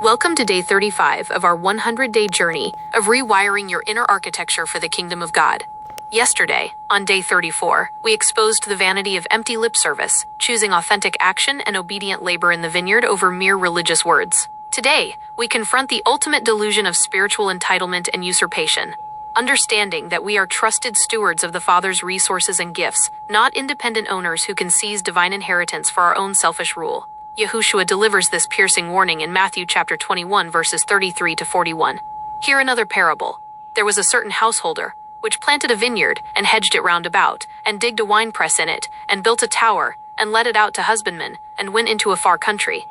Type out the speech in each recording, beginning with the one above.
Welcome to day 35 of our 100-day journey of rewiring your inner architecture for the kingdom of God. Yesterday, on day 34, we exposed the vanity of empty lip service, choosing authentic action and obedient labor in the vineyard over mere religious words. Today, we confront the ultimate delusion of spiritual entitlement and usurpation, understanding that we are trusted stewards of the Father's resources and gifts, not independent owners who can seize divine inheritance for our own selfish rule. Yahushua delivers this piercing warning in Matthew chapter 21 verses 33 to 41. Hear another parable. There was a certain householder, which planted a vineyard, and hedged it round about, and digged a winepress in it, and built a tower, and let it out to husbandmen, and went into a far country.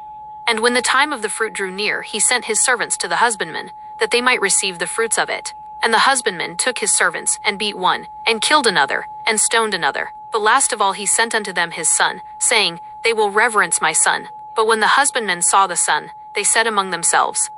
And when the time of the fruit drew near, he sent his servants to the husbandmen, that they might receive the fruits of it. And the husbandman took his servants, and beat one, and killed another, and stoned another. But last of all he sent unto them his son, saying, They will reverence my son. But when the husbandmen saw the son, they said among themselves,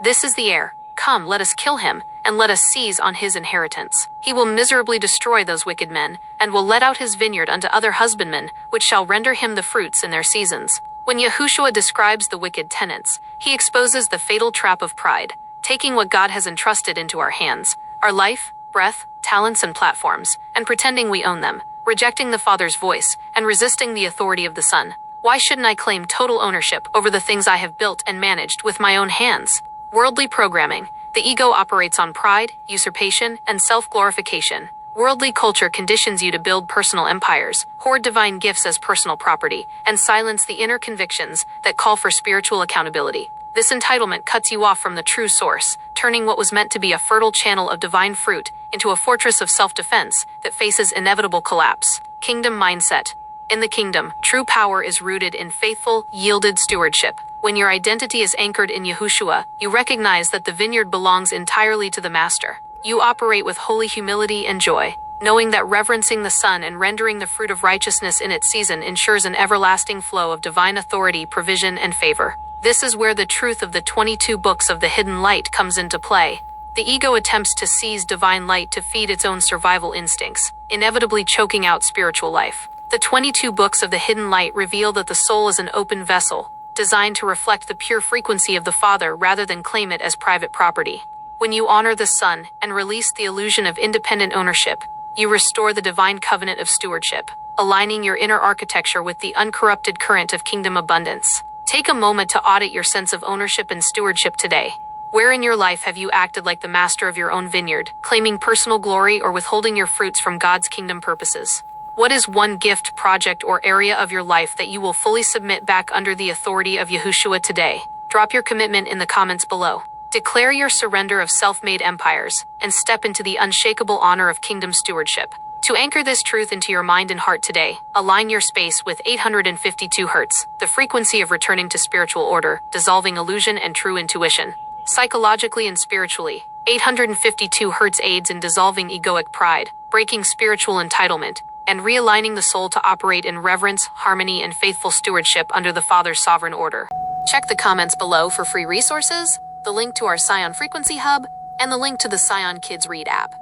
This is the heir. Come, let us kill him, and let us seize on his inheritance. He will miserably destroy those wicked men, and will let out his vineyard unto other husbandmen, which shall render him the fruits in their seasons. When Yahushua describes the wicked tenants, he exposes the fatal trap of pride, taking what God has entrusted into our hands, our life, breath, talents, and platforms, and pretending we own them, rejecting the Father's voice, and resisting the authority of the Son. Why shouldn't I claim total ownership over the things I have built and managed with my own hands? Worldly programming. The ego operates on pride, usurpation, and self-glorification. Worldly culture conditions you to build personal empires, hoard divine gifts as personal property, and silence the inner convictions that call for spiritual accountability. This entitlement cuts you off from the true source, turning what was meant to be a fertile channel of divine fruit into a fortress of self-defense that faces inevitable collapse. Kingdom mindset. In the kingdom, true power is rooted in faithful, yielded stewardship. When your identity is anchored in Yahushua, you recognize that the vineyard belongs entirely to the Master. You operate with holy humility and joy, knowing that reverencing the Son and rendering the fruit of righteousness in its season ensures an everlasting flow of divine authority, provision, and favor. This is where the truth of the 22 books of the hidden light comes into play. The ego attempts to seize divine light to feed its own survival instincts, inevitably choking out spiritual life. The 22 books of the hidden light reveal that the soul is an open vessel, designed to reflect the pure frequency of the Father rather than claim it as private property. When you honor the Son and release the illusion of independent ownership, you restore the divine covenant of stewardship, aligning your inner architecture with the uncorrupted current of kingdom abundance. Take a moment to audit your sense of ownership and stewardship today. Where in your life have you acted like the master of your own vineyard, claiming personal glory or withholding your fruits from God's kingdom purposes? What is one gift, project, or area of your life that you will fully submit back under the authority of Yahushua today? Drop your commitment in the comments below. Declare your surrender of self-made empires, and step into the unshakable honor of kingdom stewardship. To anchor this truth into your mind and heart today, align your space with 852 Hz, the frequency of returning to spiritual order, dissolving illusion and true intuition. Psychologically and spiritually, 852 Hz aids in dissolving egoic pride, breaking spiritual entitlement, and realigning the soul to operate in reverence, harmony, and faithful stewardship under the Father's sovereign order. Check the comments below for free resources, the link to our Scion Frequency Hub, and the link to the Scion Kids Read app.